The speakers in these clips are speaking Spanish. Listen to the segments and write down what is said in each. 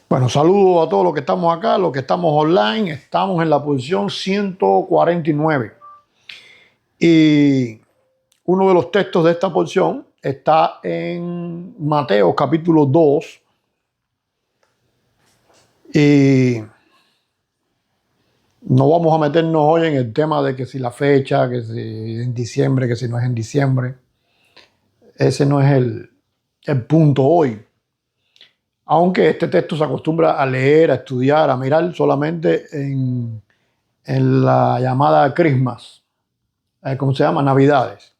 Bueno, saludos a todos los que estamos acá, los que estamos online. Estamos en la posición 149. Y uno de los textos de esta porción está en Mateo capítulo 2. Y no vamos a meternos hoy en el tema de que si la fecha, que si en diciembre, que si no es en diciembre. Ese no es el punto hoy. Aunque este texto se acostumbra a leer, a estudiar, a mirar solamente en la llamada Christmas, ¿cómo se llama? Navidades.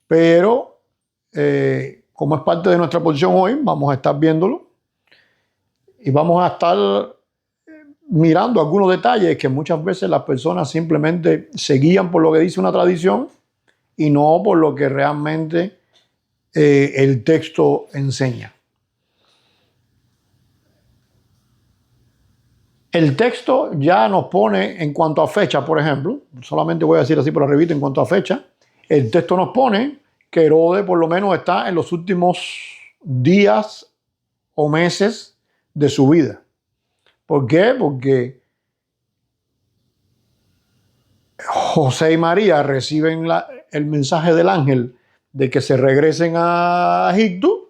Pero como es parte de nuestra posición hoy, vamos a estar viéndolo y vamos a estar mirando algunos detalles que muchas veces las personas simplemente se guían por lo que dice una tradición y no por lo que realmente el texto enseña. El texto ya nos pone en cuanto a fecha, por ejemplo, solamente voy a decir así por arribita en cuanto a fecha, el texto nos pone que Herodes por lo menos está en los últimos días o meses de su vida. ¿Por qué? Porque José y María reciben el mensaje del ángel de que se regresen a Egipto,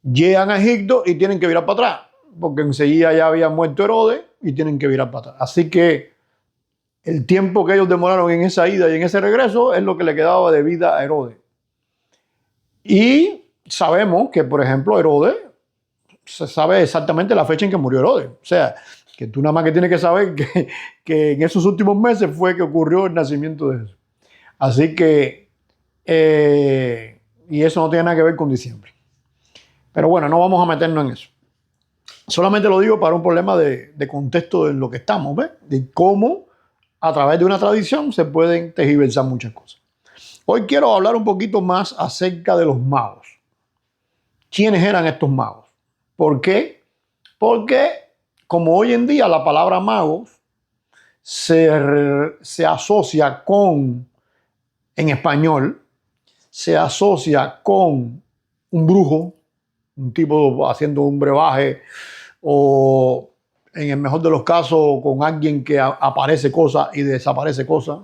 llegan a Egipto y tienen que virar para atrás, porque enseguida ya había muerto Herodes y tienen que virar para atrás. Así que el tiempo que ellos demoraron en esa ida y en ese regreso es lo que le quedaba de vida a Herodes. Y sabemos que, por ejemplo, Herodes, se sabe exactamente la fecha en que murió Herodes. O sea, que tú nada más que tienes que saber que en esos últimos meses fue que ocurrió el nacimiento de Jesús. Así que, y eso no tiene nada que ver con diciembre. Pero bueno, no vamos a meternos en eso. Solamente lo digo para un problema de contexto en lo que estamos, ¿ves? De cómo a través de una tradición se pueden tergiversar muchas cosas. Hoy quiero hablar un poquito más acerca de los magos. ¿Quiénes eran estos magos? ¿Por qué? Porque como hoy en día la palabra magos se asocia con, en español, se asocia con un brujo, un tipo haciendo un brebaje, o en el mejor de los casos con alguien que aparece cosas y desaparece cosas,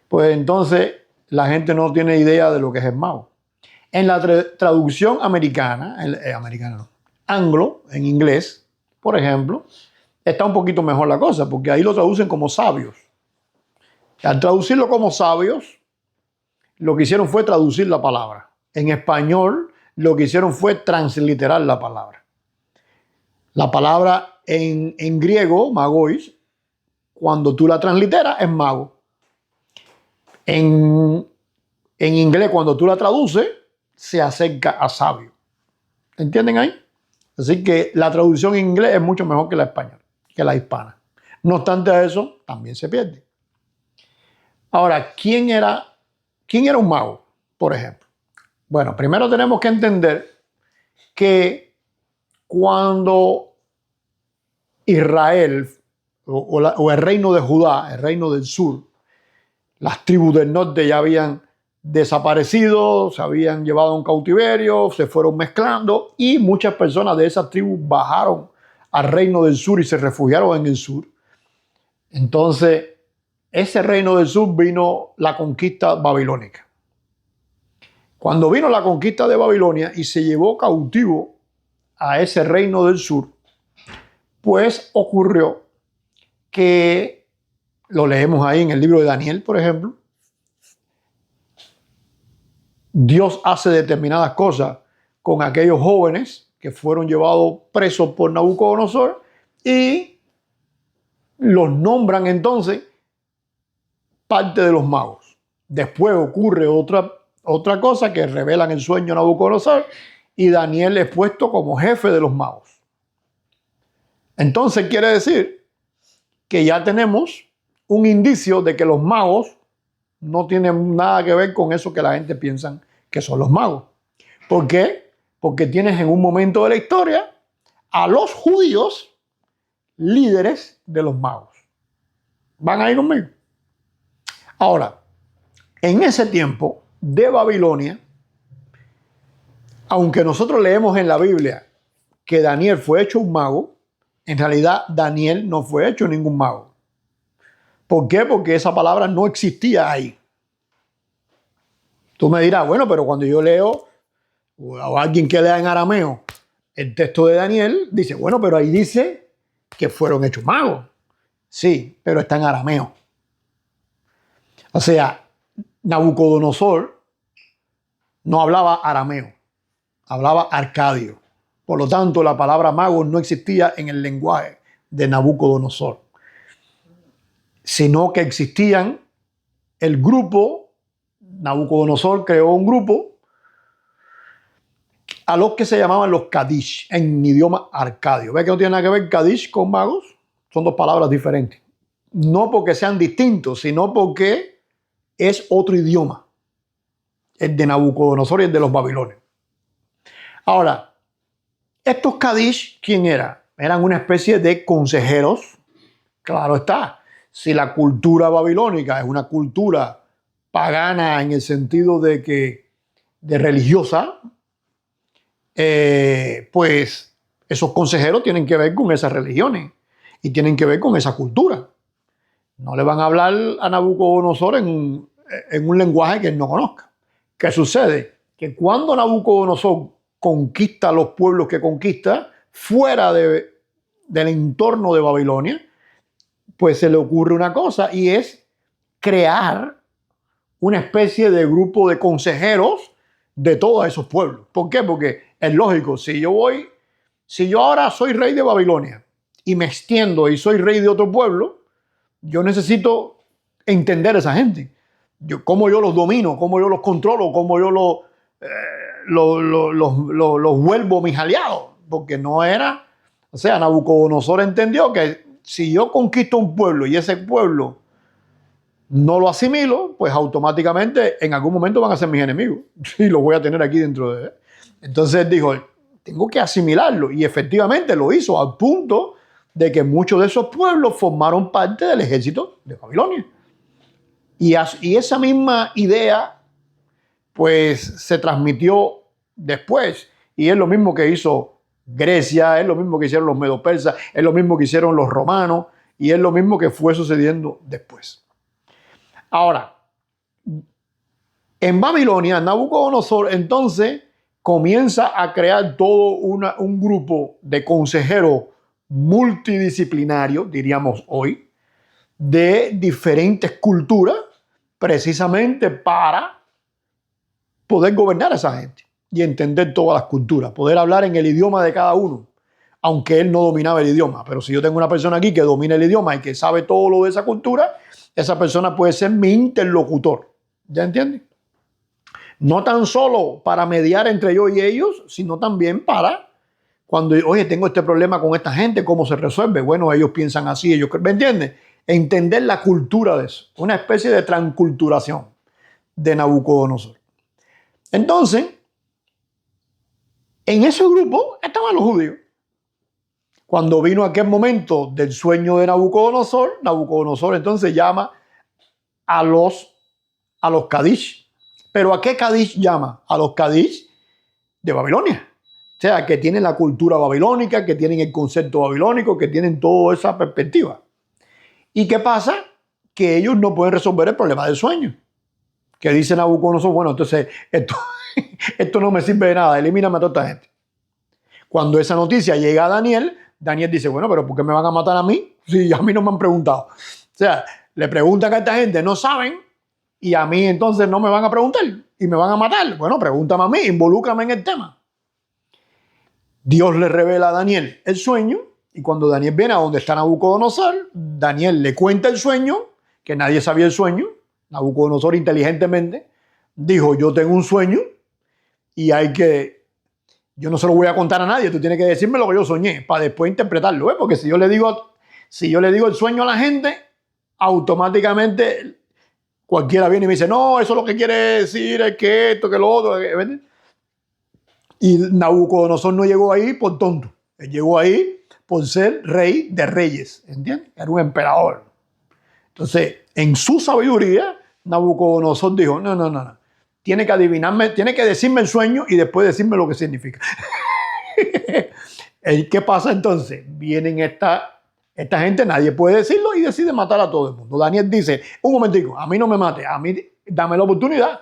pues entonces la gente no tiene idea de lo que es el mago. En la traducción americana, anglo, en inglés, por ejemplo, está un poquito mejor la cosa, porque ahí lo traducen como sabios. Al traducirlo como sabios, lo que hicieron fue traducir la palabra. En español, lo que hicieron fue transliterar la palabra. La palabra en griego, magois, cuando tú la transliteras, es mago. En inglés, cuando tú la traduces, se acerca a sabio. ¿Entienden ahí? Así que la traducción en inglés es mucho mejor que la española, que la hispana. No obstante a eso, también se pierde. Ahora, ¿quién era un mago, por ejemplo? Bueno, primero tenemos que entender que cuando Israel o el reino de Judá, el reino del sur, las tribus del norte ya habían desaparecido, se habían llevado a un cautiverio, se fueron mezclando y muchas personas de esas tribus bajaron al reino del sur y se refugiaron en el sur. Entonces, ese reino del sur vino la conquista babilónica. Cuando vino la conquista de Babilonia y se llevó cautivo a ese reino del sur, pues ocurrió que, lo leemos ahí en el libro de Daniel, por ejemplo, Dios hace determinadas cosas con aquellos jóvenes que fueron llevados presos por Nabucodonosor y los nombran entonces parte de los magos. Después ocurre otra cosa que revelan el sueño a Nabucodonosor y Daniel es puesto como jefe de los magos. Entonces quiere decir que ya tenemos un indicio de que los magos no tienen nada que ver con eso que la gente piensa que son los magos. ¿Por qué? Porque tienes en un momento de la historia a los judíos líderes de los magos. ¿Van a ir conmigo? Ahora, en ese tiempo de Babilonia, aunque nosotros leemos en la Biblia que Daniel fue hecho un mago, en realidad Daniel no fue hecho ningún mago. ¿Por qué? Porque esa palabra no existía ahí. Tú me dirás, bueno, pero cuando yo leo, o alguien que lea en arameo el texto de Daniel, dice, bueno, pero ahí dice que fueron hechos magos. Sí, pero está en arameo. O sea, Nabucodonosor no hablaba arameo, hablaba arcadio. Por lo tanto, la palabra mago no existía en el lenguaje de Nabucodonosor, sino que existían el grupo. Nabucodonosor creó un grupo a los que se llamaban los Kadish en idioma arcadio. ¿Ves que no tiene nada que ver Kadish con magos? Son dos palabras diferentes. No porque sean distintos, sino porque es otro idioma. El de Nabucodonosor y el de los babilonios. Ahora, estos Kadish, ¿quién eran? Eran una especie de consejeros. Claro está, si la cultura babilónica es una cultura pagana en el sentido de religiosa, pues esos consejeros tienen que ver con esas religiones y tienen que ver con esa cultura. No le van a hablar a Nabucodonosor en un lenguaje que él no conozca. ¿Qué sucede? Que cuando Nabucodonosor conquista los pueblos que conquista fuera del entorno de Babilonia, pues se le ocurre una cosa y es crear una especie de grupo de consejeros de todos esos pueblos. ¿Por qué? Porque es lógico, si yo ahora soy rey de Babilonia y me extiendo y soy rey de otro pueblo, yo necesito entender a esa gente. Cómo yo los domino, cómo yo los controlo, cómo yo los vuelvo mis aliados. Porque no era... O sea, Nabucodonosor entendió que si yo conquisto un pueblo y ese pueblo no lo asimilo, pues automáticamente en algún momento van a ser mis enemigos. Y los voy a tener aquí dentro de él. Entonces dijo, tengo que asimilarlo. Y efectivamente lo hizo al punto de que muchos de esos pueblos formaron parte del ejército de Babilonia. Y esa misma idea pues se transmitió después. Y es lo mismo que hizo Grecia, es lo mismo que hicieron los medo-persas, es lo mismo que hicieron los romanos y es lo mismo que fue sucediendo después. Ahora, en Babilonia, Nabucodonosor entonces comienza a crear todo un grupo de consejeros multidisciplinarios, diríamos hoy, de diferentes culturas, precisamente para poder gobernar a esa gente y entender todas las culturas, poder hablar en el idioma de cada uno, aunque él no dominaba el idioma. Pero si yo tengo una persona aquí que domina el idioma y que sabe todo lo de esa cultura, esa persona puede ser mi interlocutor. ¿Ya entienden? No tan solo para mediar entre yo y ellos, sino también para cuando, oye, tengo este problema con esta gente, ¿cómo se resuelve? Bueno, ellos piensan así, ellos, ¿me entienden? Entender la cultura de eso, una especie de transculturación de Nabucodonosor. Entonces, en ese grupo estaban los judíos. Cuando vino aquel momento del sueño de Nabucodonosor, Nabucodonosor entonces llama a los Kadish. ¿Pero a qué Kadish llama? A los Kadish de Babilonia. O sea, que tienen la cultura babilónica, que tienen el concepto babilónico, que tienen toda esa perspectiva. ¿Y qué pasa? Que ellos no pueden resolver el problema del sueño. Que dice Nabucodonosor, bueno, entonces esto no me sirve de nada, elimíname a toda esta gente. Cuando esa noticia llega a Daniel, Daniel dice, bueno, pero ¿por qué me van a matar a mí? Si a mí no me han preguntado. O sea, le preguntan a esta gente, no saben, y a mí entonces no me van a preguntar y me van a matar. Bueno, pregúntame a mí, involúcrame en el tema. Dios le revela a Daniel el sueño, y cuando Daniel viene a donde está Nabucodonosor, Daniel le cuenta el sueño, que nadie sabía el sueño. Nabucodonosor inteligentemente dijo, yo tengo un sueño y yo no se lo voy a contar a nadie, tú tienes que decirme lo que yo soñé para después interpretarlo, ¿eh? Porque si yo le digo el sueño a la gente, automáticamente cualquiera viene y me dice, no, eso lo que quiere decir es que esto, que lo otro, ¿ves? Y Nabucodonosor no llegó ahí por tonto, él llegó ahí por ser rey de reyes, ¿entiendes? Era un emperador. Entonces, en su sabiduría, Nabucodonosor dijo, no. Tiene que decirme el sueño y después decirme lo que significa. ¿Qué pasa entonces? Vienen esta gente, nadie puede decirlo y decide matar a todo el mundo. Daniel dice, un momentico, a mí no me mate, a mí dame la oportunidad.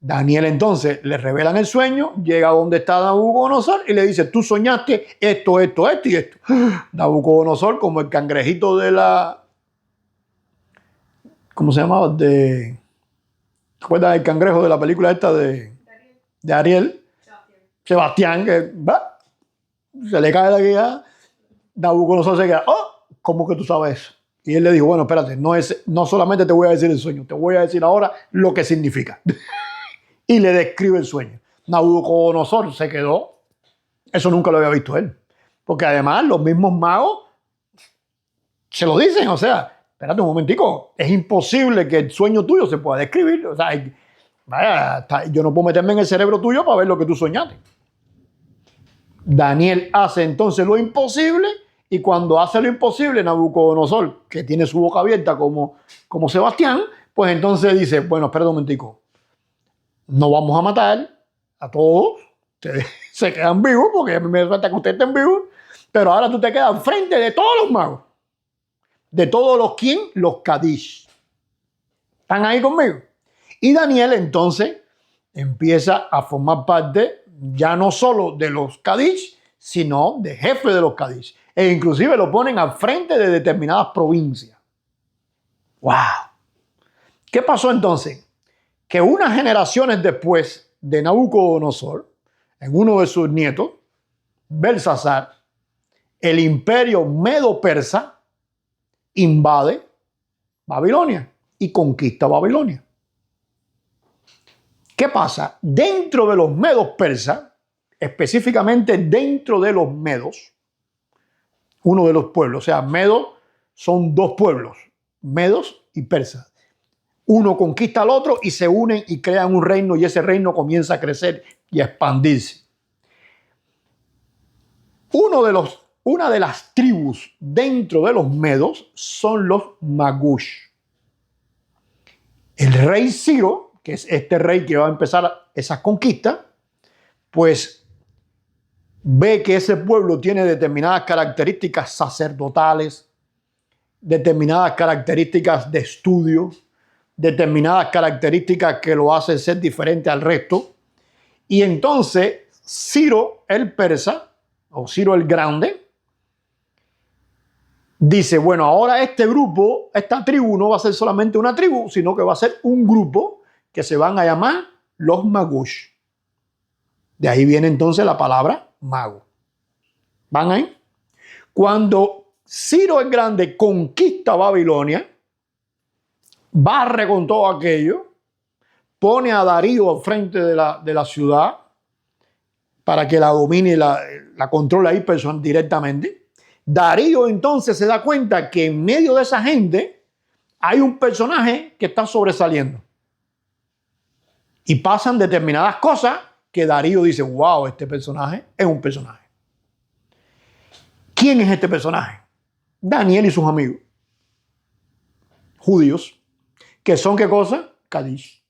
Daniel entonces le revelan el sueño, llega a donde está Nabucodonosor y le dice, tú soñaste esto, esto, esto y esto. Nabucodonosor, como el cangrejito de la... ¿Cómo se llamaba? ¿Te acuerdas del cangrejo de la película esta de Ariel? Sebastián, que se le cae la guía. Nabucodonosor se queda, ¿cómo que tú sabes eso? Y él le dijo, bueno, espérate, no solamente te voy a decir el sueño, te voy a decir ahora lo que significa. Y le describe el sueño. Nabucodonosor se quedó, eso nunca lo había visto él. Porque además los mismos magos se lo dicen, o sea, espérate un momentico, es imposible que el sueño tuyo se pueda describir. O sea, vaya, yo no puedo meterme en el cerebro tuyo para ver lo que tú soñaste. Daniel hace entonces lo imposible y cuando hace lo imposible, Nabucodonosor, que tiene su boca abierta como Sebastián, pues entonces dice, bueno, espérate un momentico, no vamos a matar a todos, se quedan vivos porque a mí me falta que ustedes estén vivos, pero ahora tú te quedas enfrente de todos los magos. ¿De todos los quién? Los Kadish. ¿Están ahí conmigo? Y Daniel entonces empieza a formar parte ya no solo de los Kadish, sino de jefe de los Kadish. E inclusive lo ponen al frente de determinadas provincias. ¡Wow! ¿Qué pasó entonces? Que unas generaciones después de Nabucodonosor, en uno de sus nietos, Belsasar, el imperio medo-persa invade Babilonia y conquista Babilonia. ¿Qué pasa? Dentro de los medos persas, específicamente dentro de los medos, uno de los pueblos, o sea, medos son dos pueblos, medos y persas. Uno conquista al otro y se unen y crean un reino y ese reino comienza a crecer y a expandirse. Una de las tribus dentro de los medos son los Magush. El rey Ciro, que es este rey que va a empezar esas conquistas, pues ve que ese pueblo tiene determinadas características sacerdotales, determinadas características de estudio, determinadas características que lo hacen ser diferente al resto. Y entonces Ciro el persa, o Ciro el grande, dice, bueno, ahora este grupo, esta tribu no va a ser solamente una tribu, sino que va a ser un grupo que se van a llamar los Magush. De ahí viene entonces la palabra mago. ¿Van ahí? Cuando Ciro el Grande conquista Babilonia, barre con todo aquello, pone a Darío al frente de la ciudad para que la domine y la controle ahí directamente. Darío entonces se da cuenta que en medio de esa gente hay un personaje que está sobresaliendo. Y pasan determinadas cosas que Darío dice, wow, este personaje es un personaje. ¿Quién es este personaje? Daniel y sus amigos judíos, que son ¿qué cosa? Kadish.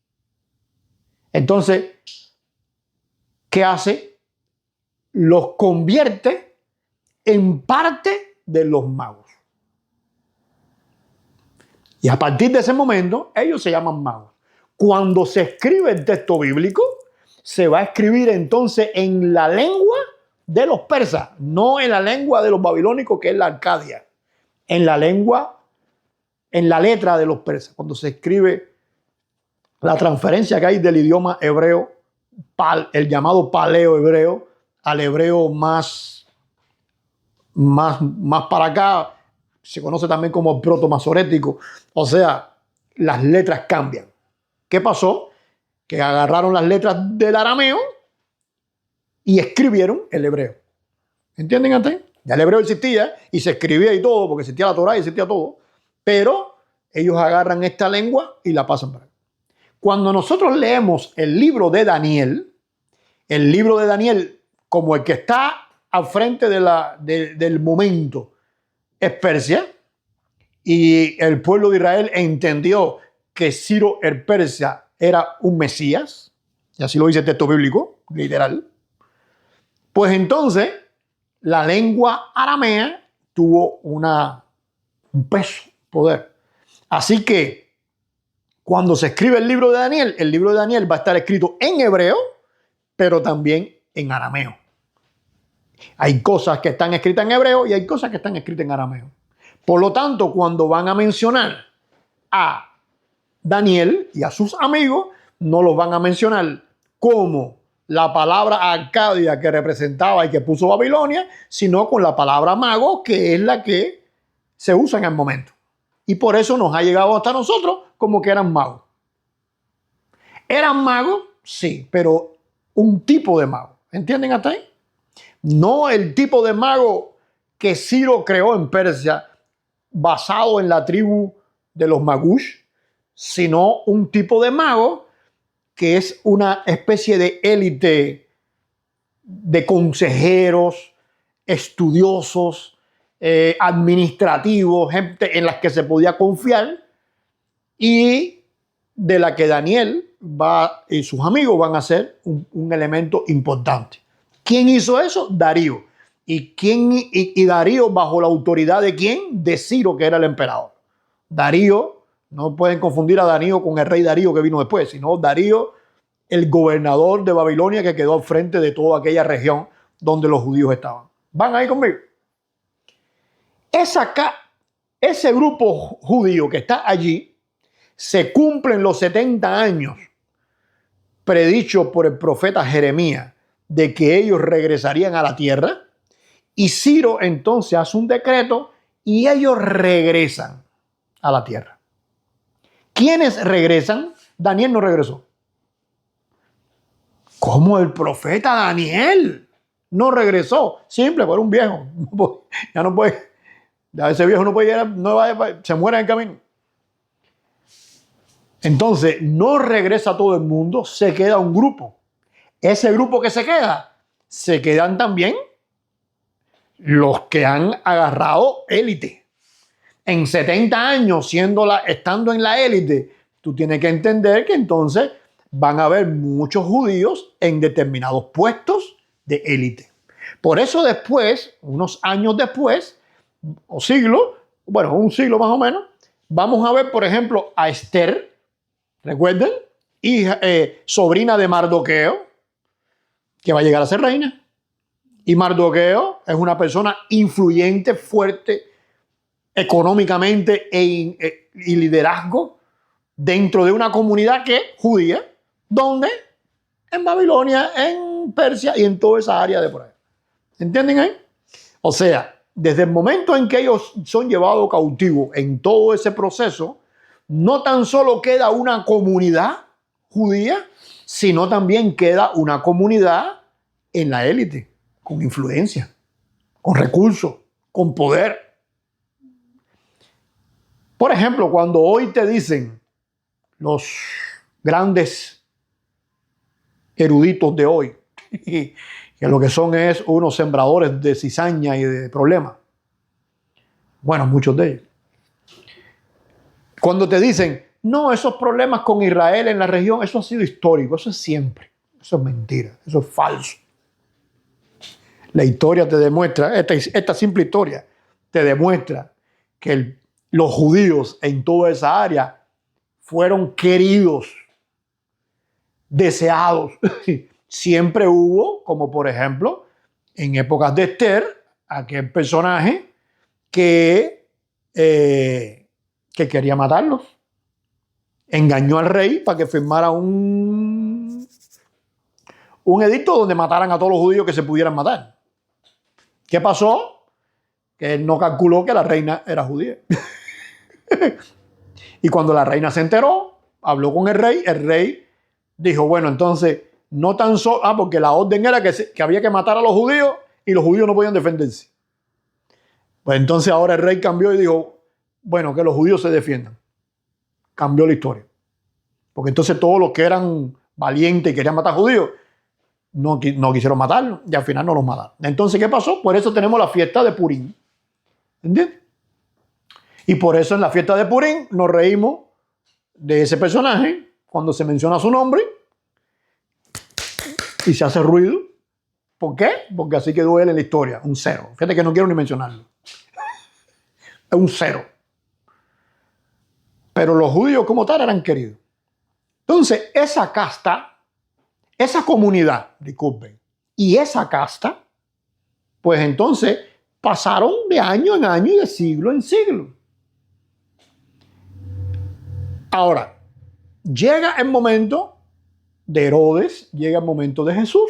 Entonces, ¿qué hace? Los convierte en parte de los magos. Y a partir de ese momento, ellos se llaman magos. Cuando se escribe el texto bíblico, se va a escribir entonces en la lengua de los persas, no en la lengua de los babilónicos, que es la Arcadia, en la lengua, en la letra de los persas. Cuando se escribe la transferencia que hay del idioma hebreo, el llamado paleo hebreo, al hebreo más para acá, se conoce también como proto-masorético. O sea, las letras cambian. ¿Qué pasó? Que agarraron las letras del arameo y escribieron el hebreo. ¿Entienden antes? Ya el hebreo existía y se escribía y todo, porque existía la Torá y existía todo. Pero ellos agarran esta lengua y la pasan para acá. Cuando nosotros leemos el libro de Daniel, como el que está al frente del momento, es Persia, y el pueblo de Israel entendió que Ciro el persa era un Mesías, y así lo dice el texto bíblico, literal, pues entonces la lengua aramea tuvo un peso, poder. Así que cuando se escribe el libro de Daniel va a estar escrito en hebreo, pero también en arameo. Hay cosas que están escritas en hebreo y hay cosas que están escritas en arameo. Por lo tanto, cuando van a mencionar a Daniel y a sus amigos, no los van a mencionar como la palabra Arcadia que representaba y que puso Babilonia, sino con la palabra mago, que es la que se usa en el momento. Y por eso nos ha llegado hasta nosotros como que eran magos. ¿Eran magos? Sí, pero un tipo de mago. ¿Entienden hasta ahí? No el tipo de mago que Ciro creó en Persia, basado en la tribu de los Magush, sino un tipo de mago que es una especie de élite de consejeros, estudiosos, administrativos, gente en las que se podía confiar y de la que Daniel y sus amigos van a ser un elemento importante. ¿Quién hizo eso? Darío. ¿Y Darío bajo la autoridad de quién? De Ciro, que era el emperador. Darío, no pueden confundir a Darío con el rey Darío que vino después, sino Darío, el gobernador de Babilonia que quedó al frente de toda aquella región donde los judíos estaban. ¿Van ahí conmigo? Ese grupo judío que está allí, se cumplen los 70 años predichos por el profeta Jeremías de que ellos regresarían a la tierra, y Ciro entonces hace un decreto y ellos regresan a la tierra. ¿Quiénes regresan? Daniel no regresó. ¿Cómo el profeta Daniel no regresó? Simple, fue un viejo. Ya no puede. Ya ese viejo no puede llegar, se muere en el camino. Entonces, no regresa todo el mundo, se queda un grupo. Ese grupo que se quedan también los que han agarrado élite. En 70 años, estando en la élite, tú tienes que entender que entonces van a haber muchos judíos en determinados puestos de élite. Por eso después, unos años después, o siglo, bueno, un siglo más o menos, vamos a ver, por ejemplo, a Esther, ¿recuerden? Hija, sobrina de Mardoqueo, que va a llegar a ser reina. Y Mardoqueo es una persona influyente, fuerte, económicamente y liderazgo dentro de una comunidad que es judía, donde en Babilonia, en Persia y en toda esa área de por ahí. ¿Entienden ahí? O sea, desde el momento en que ellos son llevados cautivos en todo ese proceso, no tan solo queda una comunidad judía, sino también queda una comunidad en la élite, con influencia, con recursos, con poder. Por ejemplo, cuando hoy te dicen los grandes eruditos de hoy, que lo que son es unos sembradores de cizaña y de problemas. Bueno, muchos de ellos. Cuando te dicen, no, esos problemas con Israel en la región, eso ha sido histórico, eso es siempre. Eso es mentira, eso es falso. La historia te demuestra, esta simple historia, te demuestra que los judíos en toda esa área fueron queridos, deseados. Siempre hubo, como por ejemplo, en épocas de Esther, aquel personaje que quería matarlos. Engañó al rey para que firmara un edicto donde mataran a todos los judíos que se pudieran matar. ¿Qué pasó? Que él no calculó que la reina era judía. Y cuando la reina se enteró, habló con el rey dijo, bueno, entonces, no tan solo, porque la orden era que había que matar a los judíos y los judíos no podían defenderse. Pues entonces ahora el rey cambió y dijo, bueno, que los judíos se defiendan. Cambió la historia. Porque entonces todos los que eran valientes y querían matar judíos, no quisieron matarlos y al final no los mataron. Entonces, ¿qué pasó? Por eso tenemos la fiesta de Purim. ¿Entiendes? Y por eso en la fiesta de Purim nos reímos de ese personaje cuando se menciona su nombre y se hace ruido ¿Por qué? Porque así quedó él en la historia, un cero. Fíjate que no quiero ni mencionarlo. Es un cero. Pero los judíos como tal eran queridos. Entonces, esa casta, esa comunidad, disculpen, y esa casta, pues entonces pasaron de año en año y de siglo en siglo. Ahora, llega el momento de Herodes, llega el momento de Jesús.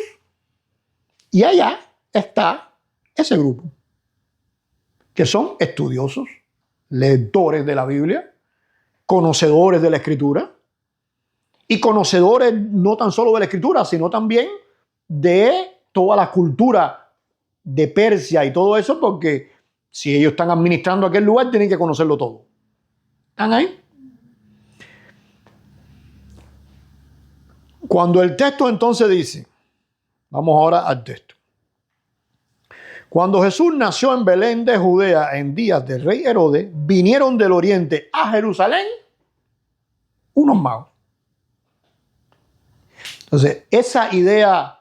Y allá está ese grupo, que son estudiosos, lectores de la Biblia, conocedores de la Escritura, y conocedores no tan solo de la Escritura, sino también de toda la cultura de Persia y todo eso, porque si ellos están administrando aquel lugar, tienen que conocerlo todo. ¿Están ahí? Cuando el texto entonces dice, vamos ahora al texto. Cuando Jesús nació en Belén de Judea en días del rey Herodes, vinieron del oriente a Jerusalén unos magos. Entonces, esa idea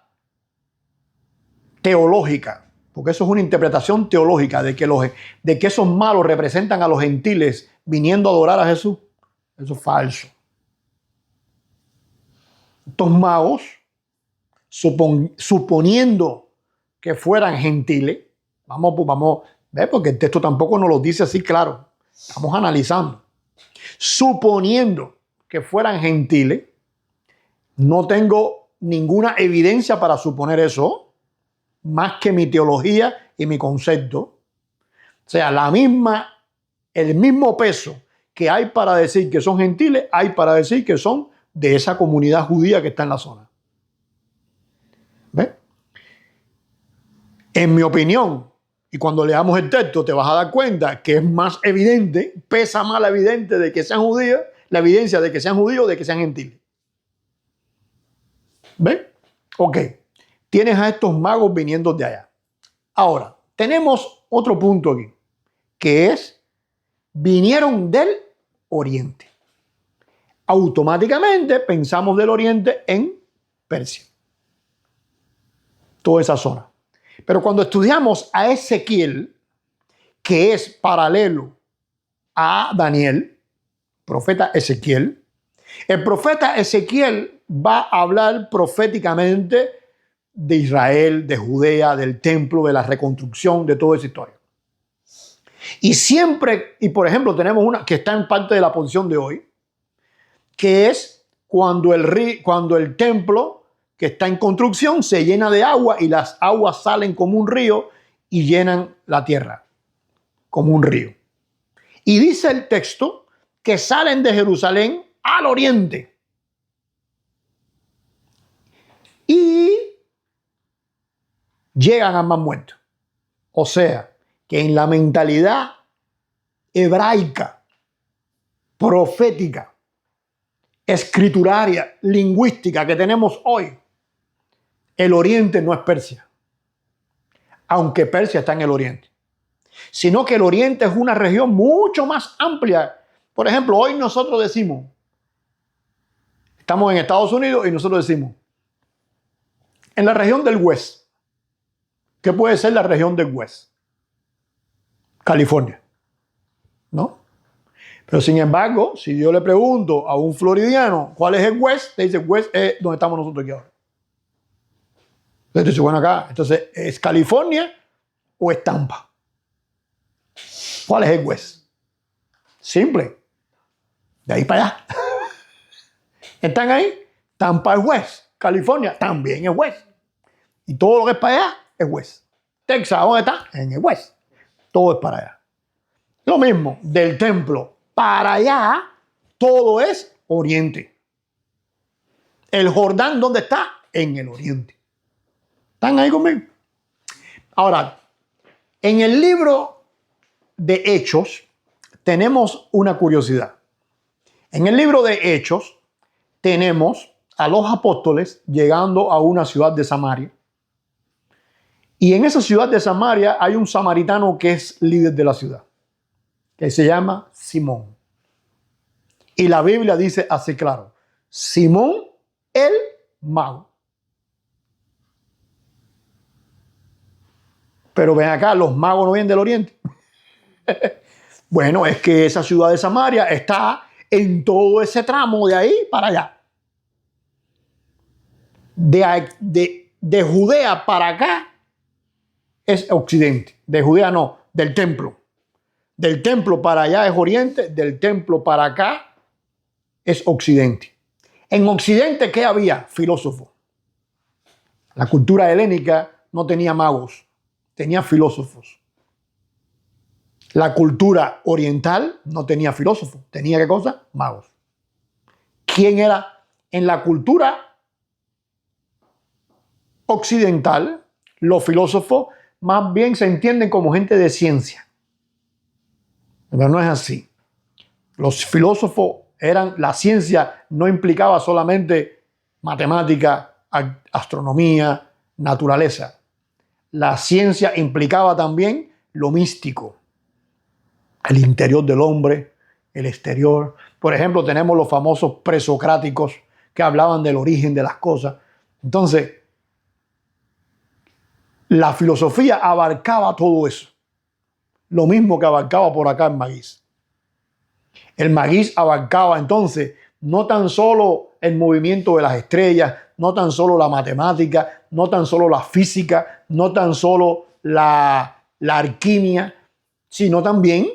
teológica, porque eso es una interpretación teológica de que esos magos representan a los gentiles viniendo a adorar a Jesús, eso es falso. Estos magos, suponiendo que fueran gentiles, vamos, ¿ves? Porque el texto tampoco nos lo dice así claro, estamos analizando. Suponiendo que fueran gentiles, no tengo ninguna evidencia para suponer eso, más que mi teología y mi concepto. O sea, el mismo peso que hay para decir que son gentiles, hay para decir que son de esa comunidad judía que está en la zona. ¿Ves? En mi opinión, y cuando leamos el texto te vas a dar cuenta que es más evidente, pesa más la evidencia de que sean judíos, la evidencia de que sean judíos de que sean gentiles. ¿Ves? Ok. Tienes a estos magos viniendo de allá. Ahora, tenemos otro punto aquí, que es, vinieron del oriente. Automáticamente pensamos del oriente en Persia. Toda esa zona. Pero cuando estudiamos a Ezequiel, que es paralelo a Daniel, profeta Ezequiel, el profeta Ezequiel va a hablar proféticamente de Israel, de Judea, del templo, de la reconstrucción, de toda esa historia. Y siempre, y por ejemplo, tenemos una que está en parte de la posición de hoy, que es cuando el templo que está en construcción se llena de agua y las aguas salen como un río y llenan la tierra, como un río. Y dice el texto que salen de Jerusalén al oriente. Y llegan a Mar Muerto. O sea, que en la mentalidad hebraica, profética, escrituraria, lingüística que tenemos hoy, el oriente no es Persia, aunque Persia está en el oriente, sino que el oriente es una región mucho más amplia. Por ejemplo, hoy nosotros decimos, estamos en Estados Unidos y nosotros decimos, en la región del West. ¿Qué puede ser la región del West? California, ¿no? Pero sin embargo, si yo le pregunto a un floridiano cuál es el West, te dice West es donde estamos nosotros aquí ahora. Entonces dice, bueno, acá, entonces, ¿es California o es Tampa? ¿Cuál es el West? Simple. De ahí para allá. ¿Están ahí? Tampa es West. California también es West. Y todo lo que es para allá es West. Texas, ¿dónde está? En el West. Todo es para allá. Lo mismo, del templo para allá, todo es oriente. El Jordán, ¿dónde está? En el oriente. ¿Están ahí conmigo? Ahora, en el libro de Hechos tenemos una curiosidad. En el libro de Hechos tenemos a los apóstoles llegando a una ciudad de Samaria. Y en esa ciudad de Samaria hay un samaritano que es líder de la ciudad, que se llama Simón. Y la Biblia dice así claro, Simón el mago. Pero ven acá, los magos no vienen del oriente. Bueno, es que esa ciudad de Samaria está en todo ese tramo de ahí para allá. De Judea para acá es occidente. De Judea no, del templo. Del templo para allá es oriente, del templo para acá es occidente. En occidente, ¿qué había? Filósofos. La cultura helénica no tenía magos, tenía filósofos. La cultura oriental no tenía filósofos, tenía ¿qué cosa? Magos. ¿Quién era? En la cultura occidental, los filósofos más bien se entienden como gente de ciencia. Pero no es así. Los filósofos la ciencia no implicaba solamente matemática, astronomía, naturaleza. La ciencia implicaba también lo místico, el interior del hombre, el exterior. Por ejemplo, tenemos los famosos presocráticos que hablaban del origen de las cosas. Entonces, la filosofía abarcaba todo eso. Lo mismo que abarcaba por acá el Maguís. El Maguís abarcaba entonces no tan solo el movimiento de las estrellas, no tan solo la matemática, no tan solo la física, no tan solo la alquimia, sino también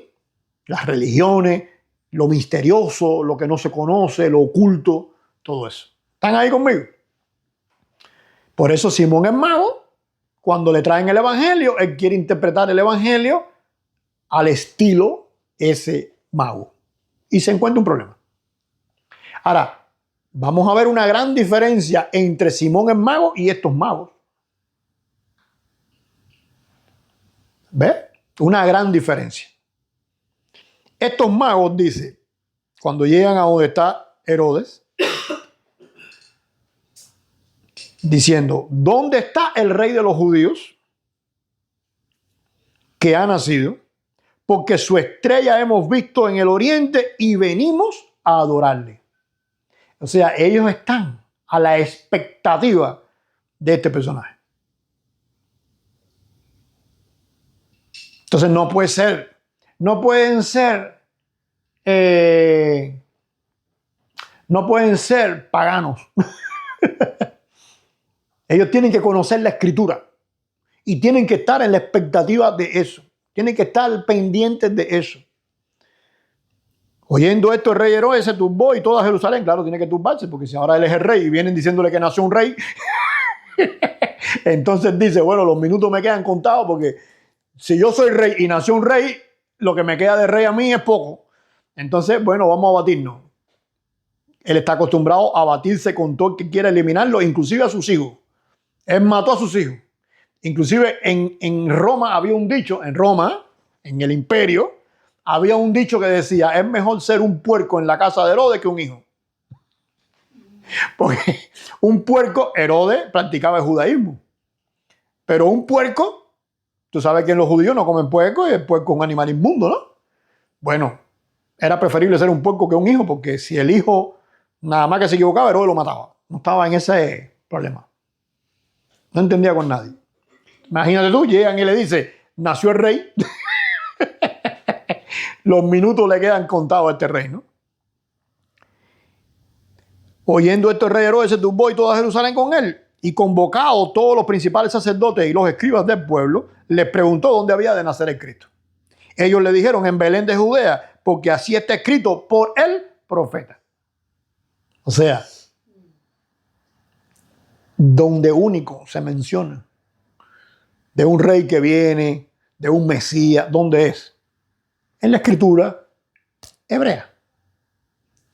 las religiones, lo misterioso, lo que no se conoce, lo oculto, todo eso. ¿Están ahí conmigo? Por eso Simón es mago. Cuando le traen el evangelio, él quiere interpretar el evangelio al estilo ese mago. Y se encuentra un problema. Ahora, vamos a ver una gran diferencia entre Simón el mago y estos magos. ¿Ves? Una gran diferencia. Estos magos, dice, cuando llegan a donde está Herodes, diciendo, ¿dónde está el rey de los judíos que ha nacido? Porque su estrella hemos visto en el oriente y venimos a adorarle. O sea, ellos están a la expectativa de este personaje. Entonces no puede ser, no pueden ser paganos. Ellos tienen que conocer la escritura y tienen que estar en la expectativa de eso. Tienen que estar pendientes de eso. Oyendo esto, el rey Herodes se turbó y toda Jerusalén, claro, tiene que turbarse, porque si ahora él es el rey y vienen diciéndole que nació un rey, entonces dice, bueno, los minutos me quedan contados, porque si yo soy rey y nació un rey, lo que me queda de rey a mí es poco. Entonces, bueno, vamos a batirnos. Él está acostumbrado a batirse con todo el que quiera eliminarlo, inclusive a sus hijos. Él mató a sus hijos. Inclusive en Roma había un dicho, en Roma, en el imperio, había un dicho que decía, es mejor ser un puerco en la casa de Herodes que un hijo. Porque un puerco, Herodes practicaba el judaísmo. Pero un puerco, tú sabes que los judíos no comen puerco y el puerco es un animal inmundo, ¿no? Bueno, era preferible ser un puerco que un hijo, porque si el hijo nada más que se equivocaba, Herodes lo mataba. No estaba en ese problema. No entendía con nadie. Imagínate tú, llegan y le dicen, nació el rey. Los minutos le quedan contados a este rey, ¿no? Oyendo esto, el rey Herodes se turbó y toda Jerusalén con él. Y convocado todos los principales sacerdotes y los escribas del pueblo, les preguntó dónde había de nacer el Cristo. Ellos le dijeron, en Belén de Judea, porque así está escrito por el profeta. O sea, donde único se menciona de un rey que viene, de un Mesías, ¿dónde es? En la escritura hebrea.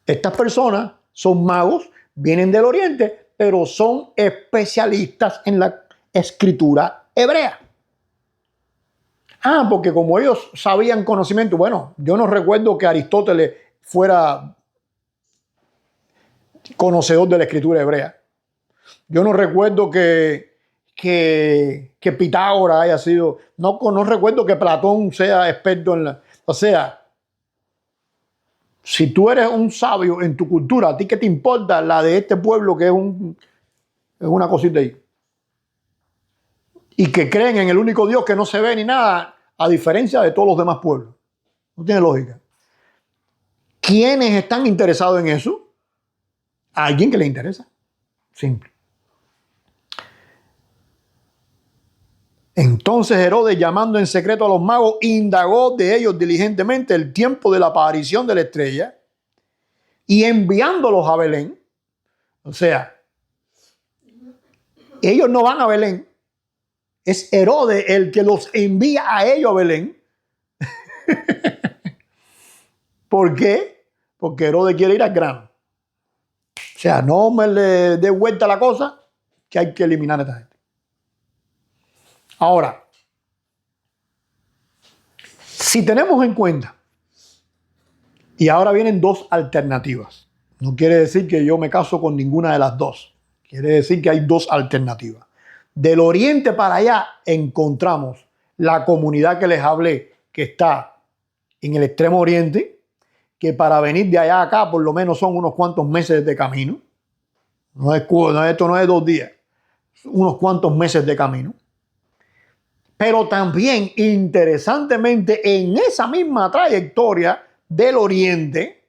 Estas personas son magos, vienen del oriente, pero son especialistas en la escritura hebrea. Ah, porque como ellos sabían conocimiento, bueno, yo no recuerdo que Aristóteles fuera conocedor de la escritura hebrea. Yo no recuerdo que Pitágoras haya sido, no recuerdo que Platón sea experto en la... O sea, si tú eres un sabio en tu cultura, ¿a ti qué te importa la de este pueblo que es una cosita ahí? y que creen en el único Dios que no se ve ni nada, a diferencia de todos los demás pueblos. No tiene lógica. ¿Quiénes están interesados en eso? A alguien que le interesa. Simple. Entonces Herodes, llamando en secreto a los magos, indagó de ellos diligentemente el tiempo de la aparición de la estrella y enviándolos a Belén. O sea, ellos no van a Belén. Es Herodes el que los envía a ellos a Belén. ¿Por qué? Porque Herodes quiere ir al grano. O sea, no me le dé vuelta la cosa, que hay que eliminar a esta gente. Ahora, si tenemos en cuenta, y ahora vienen dos alternativas, no quiere decir que yo me caso con ninguna de las dos, quiere decir que hay dos alternativas. Del oriente para allá encontramos la comunidad que les hablé, que está en el extremo oriente, que para venir de allá a acá por lo menos son unos cuantos meses de camino. Esto no es 2 días, unos cuantos meses de camino. Pero también, interesantemente, en esa misma trayectoria del oriente,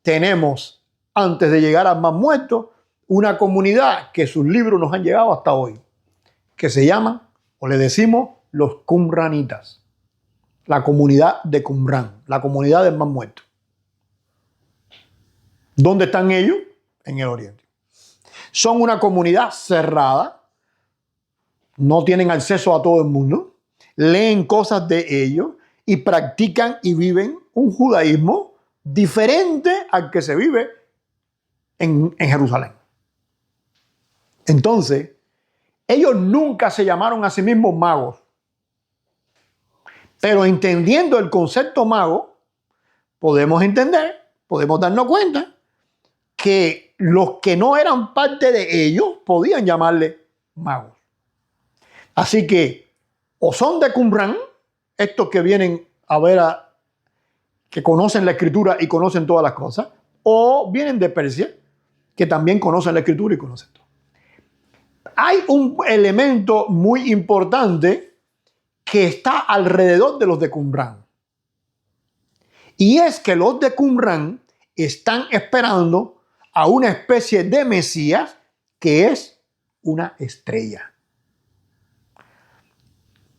tenemos, antes de llegar al Mar Muerto, una comunidad que sus libros nos han llegado hasta hoy, que se llama, o le decimos, los Qumranitas. La comunidad de Qumran, la comunidad del Mar Muerto. ¿Dónde están ellos? En el oriente. Son una comunidad cerrada, no tienen acceso a todo el mundo, leen cosas de ellos y practican y viven un judaísmo diferente al que se vive en Jerusalén. Entonces, ellos nunca se llamaron a sí mismos magos, pero entendiendo el concepto mago, podemos darnos cuenta que los que no eran parte de ellos podían llamarle magos. Así que o son de Qumran, estos que vienen a ver, que conocen la escritura y conocen todas las cosas, o vienen de Persia, que también conocen la escritura y conocen todo. Hay un elemento muy importante que está alrededor de los de Qumran. Y es que los de Qumran están esperando a una especie de Mesías que es una estrella.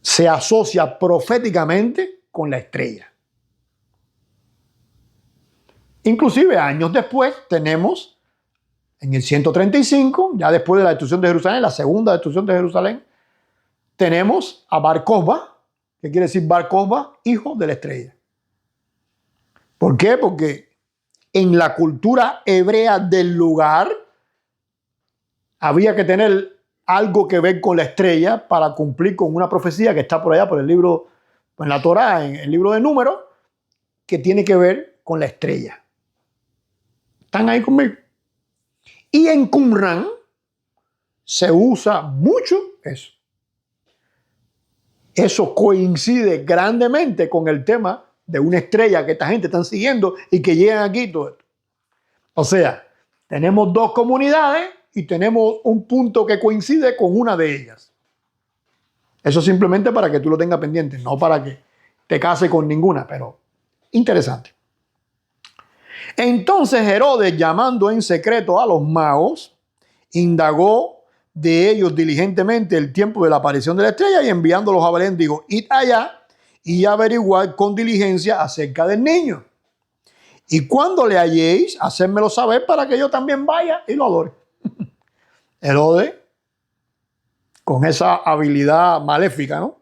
Se asocia proféticamente con la estrella. Inclusive años después tenemos, en el 135, ya después de la destrucción de Jerusalén, la segunda destrucción de Jerusalén, tenemos a Bar Kokhba, que quiere decir Bar Kokhba, hijo de la estrella. ¿Por qué? Porque en la cultura hebrea del lugar había que tener algo que ver con la estrella para cumplir con una profecía que está por allá, por el libro, en la Torá, en el libro de Números, que tiene que ver con la estrella. ¿Están ahí conmigo? Y en Qumran se usa mucho eso. Eso coincide grandemente con el tema de una estrella que esta gente están siguiendo y que llegan aquí y todo esto. O sea, tenemos dos comunidades y tenemos un punto que coincide con una de ellas. Eso simplemente para que tú lo tengas pendiente, no para que te cases con ninguna, pero interesante. Entonces Herodes, llamando en secreto a los magos, indagó de ellos diligentemente el tiempo de la aparición de la estrella y enviándolos a Belén dijo, id allá y averiguad con diligencia acerca del niño. Y cuando le halléis, hacérmelo saber para que yo también vaya y lo adore. Herodes, con esa habilidad maléfica, ¿no?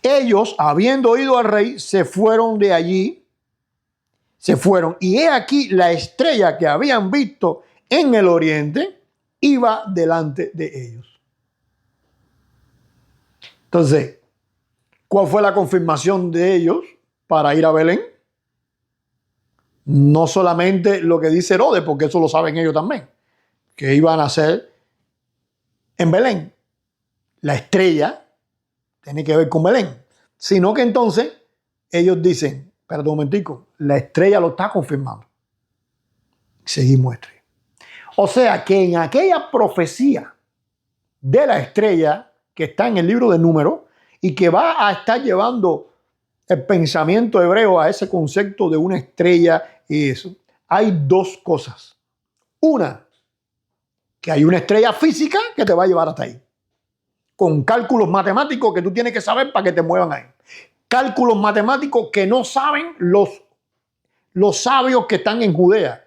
Ellos, habiendo oído al rey, se fueron de allí, y he aquí la estrella que habían visto en el oriente iba delante de ellos. Entonces, ¿cuál fue la confirmación de ellos para ir a Belén? No solamente lo que dice Herodes, porque eso lo saben ellos también, que iban a hacer en Belén. La estrella tiene que ver con Belén, sino que entonces ellos dicen, espérate un momentico, la estrella lo está confirmando. Seguimos estrella. O sea que en aquella profecía de la estrella que está en el libro de Números y que va a estar llevando el pensamiento hebreo a ese concepto de una estrella y eso. Hay dos cosas. Una, que hay una estrella física que te va a llevar hasta ahí, con cálculos matemáticos que tú tienes que saber para que te muevan ahí. Cálculos matemáticos que no saben los sabios que están en Judea.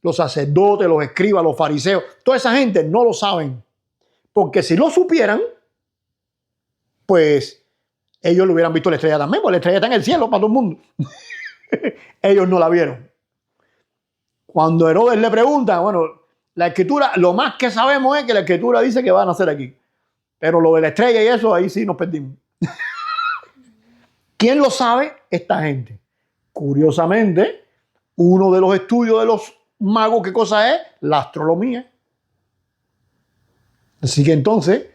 Los sacerdotes, los escribas, los fariseos, toda esa gente no lo saben. Porque si lo supieran, pues ellos lo hubieran visto la estrella también, porque la estrella está en el cielo para todo el mundo. Ellos no la vieron. Cuando Herodes le pregunta, bueno, la escritura, lo más que sabemos es que la escritura dice que van a nacer aquí. Pero lo de la estrella y eso, ahí sí nos perdimos. ¿Quién lo sabe? Esta gente. Curiosamente, uno de los estudios de los magos, ¿qué cosa es? La astronomía. Así que entonces,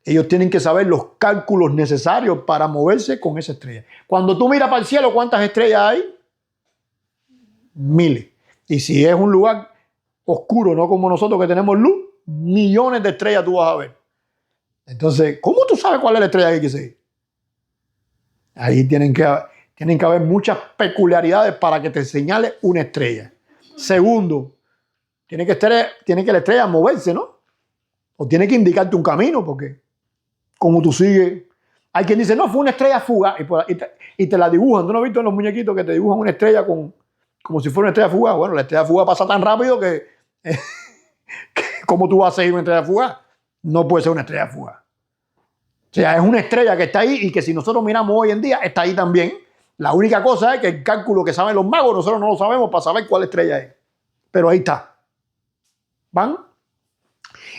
ellos tienen que saber los cálculos necesarios para moverse con esa estrella. Cuando tú miras para el cielo, ¿cuántas estrellas hay? Miles. Y si es un lugar oscuro, no como nosotros que tenemos luz, millones de estrellas tú vas a ver. Entonces, ¿cómo tú sabes cuál es la estrella que hay que seguir? Ahí tienen que haber muchas peculiaridades para que te señale una estrella. Segundo, tiene que la estrella moverse, ¿no? O tiene que indicarte un camino, porque como tú sigues. Hay quien dice, no, fue una estrella fugaz, y te la dibujan. ¿Tú no has visto en los muñequitos que te dibujan una estrella como si fuera una estrella fugaz? Bueno, la estrella fugaz pasa tan rápido que ¿cómo tú vas a seguir una estrella fugaz? No puede ser una estrella fugaz. O sea, es una estrella que está ahí y que si nosotros miramos hoy en día, está ahí también. La única cosa es que el cálculo que saben los magos, nosotros no lo sabemos para saber cuál estrella es. Pero ahí está. ¿Van?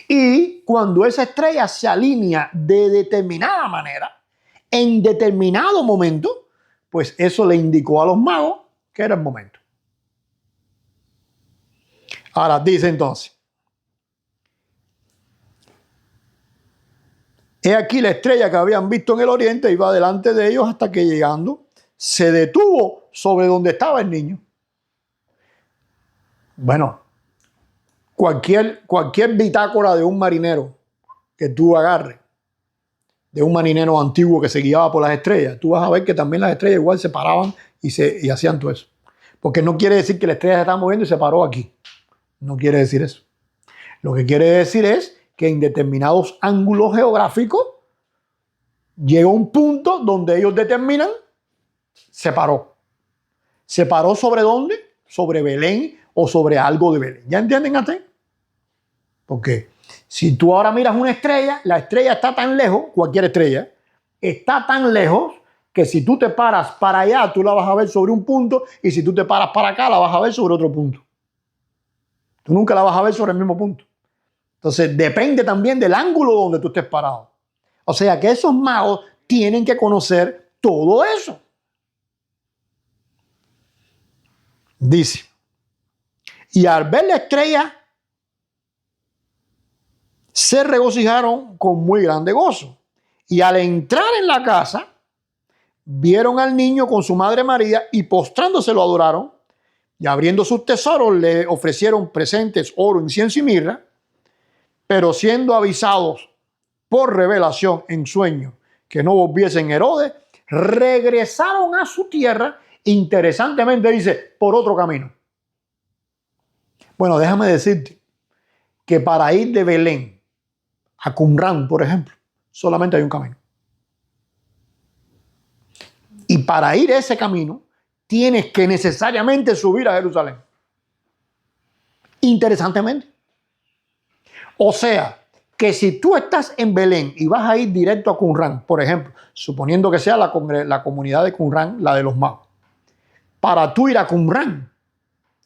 Y cuando esa estrella se alinea de determinada manera, en determinado momento, pues eso le indicó a los magos que era el momento. Ahora dice entonces, he aquí la estrella que habían visto en el oriente iba delante de ellos hasta que llegando se detuvo sobre donde estaba el niño. Bueno, cualquier bitácora de un marinero que tú agarres, de un marinero antiguo que se guiaba por las estrellas, tú vas a ver que también las estrellas igual se paraban y hacían todo eso. Porque no quiere decir que la estrella se estaba moviendo y se paró aquí. No quiere decir eso. Lo que quiere decir es que en determinados ángulos geográficos llega un punto donde ellos determinan, se paró. ¿Se paró sobre dónde? Sobre Belén o sobre algo de Belén. ¿Ya entienden hasta ahí? Porque si tú ahora miras una estrella, la estrella está tan lejos, cualquier estrella, está tan lejos que si tú te paras para allá, tú la vas a ver sobre un punto y si tú te paras para acá, la vas a ver sobre otro punto. Tú nunca la vas a ver sobre el mismo punto. Entonces, depende también del ángulo donde tú estés parado. O sea que esos magos tienen que conocer todo eso. Dice, y al ver la estrella, se regocijaron con muy grande gozo. Y al entrar en la casa, vieron al niño con su madre María y postrándose lo adoraron. Y abriendo sus tesoros le ofrecieron presentes, oro, incienso y mirra. Pero siendo avisados por revelación en sueño que no volviesen Herodes, regresaron a su tierra. Interesantemente dice, por otro camino. Bueno, déjame decirte que para ir de Belén a Qumrán, por ejemplo, solamente hay un camino. Y para ir a ese camino, tienes que necesariamente subir a Jerusalén. Interesantemente. O sea, que si tú estás en Belén y vas a ir directo a Qumrán, por ejemplo, suponiendo que sea la comunidad de Qumrán, la de los magos, para tú ir a Qumrán,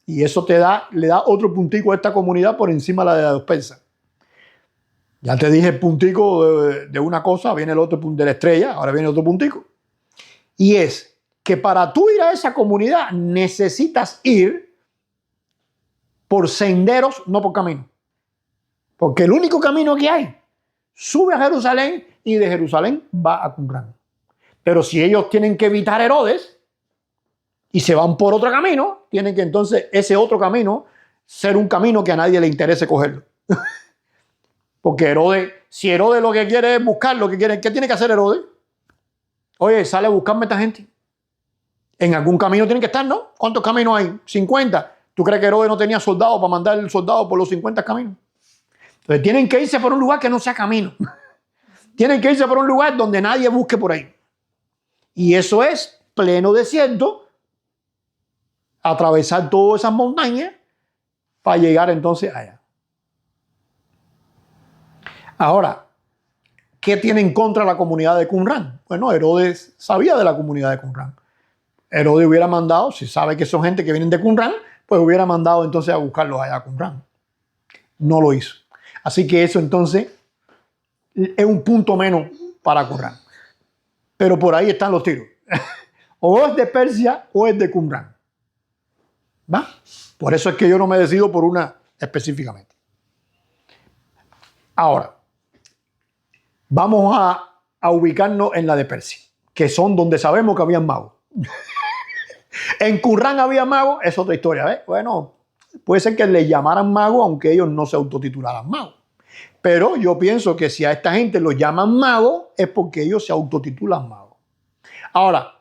y eso le da otro puntico a esta comunidad por encima de la de los persas. Ya te dije el puntico de una cosa, viene el otro punto de la estrella, ahora viene otro puntico. Y es que para tú ir a esa comunidad necesitas ir por senderos, no por camino. Porque el único camino que hay, sube a Jerusalén y de Jerusalén va a Qumrán. Pero si ellos tienen que evitar Herodes y se van por otro camino, tienen que entonces ese otro camino ser un camino que a nadie le interese cogerlo. Porque Herodes si Herodes lo que quiere es buscar, lo que quiere, ¿qué tiene que hacer Herodes? Oye, sale a buscarme a esta gente. En algún camino tienen que estar, ¿no? ¿Cuántos caminos hay? 50. ¿Tú crees que Herodes no tenía soldados para mandar el soldado por los 50 caminos? Entonces tienen que irse por un lugar que no sea camino. Tienen que irse por un lugar donde nadie busque por ahí. Y eso es pleno desierto, atravesar todas esas montañas para llegar entonces allá. Ahora, ¿qué tiene en contra la comunidad de Qumran? Bueno, Herodes sabía de la comunidad de Qumran. Herodes hubiera mandado, si sabe que son gente que vienen de Qumran, pues hubiera mandado entonces a buscarlos allá a Qumran. No lo hizo. Así que eso entonces es un punto menos para Qumran. Pero por ahí están los tiros. O es de Persia o es de Qumran. ¿Va? Por eso es que yo no me decido por una específicamente. Ahora, vamos a ubicarnos en la de Persia, que son donde sabemos que habían magos. En Qumran había magos, es otra historia, ¿ves? Bueno, puede ser que le llamaran magos, aunque ellos no se autotitularan magos. Pero yo pienso que si a esta gente los llaman magos, es porque ellos se autotitulan magos. Ahora,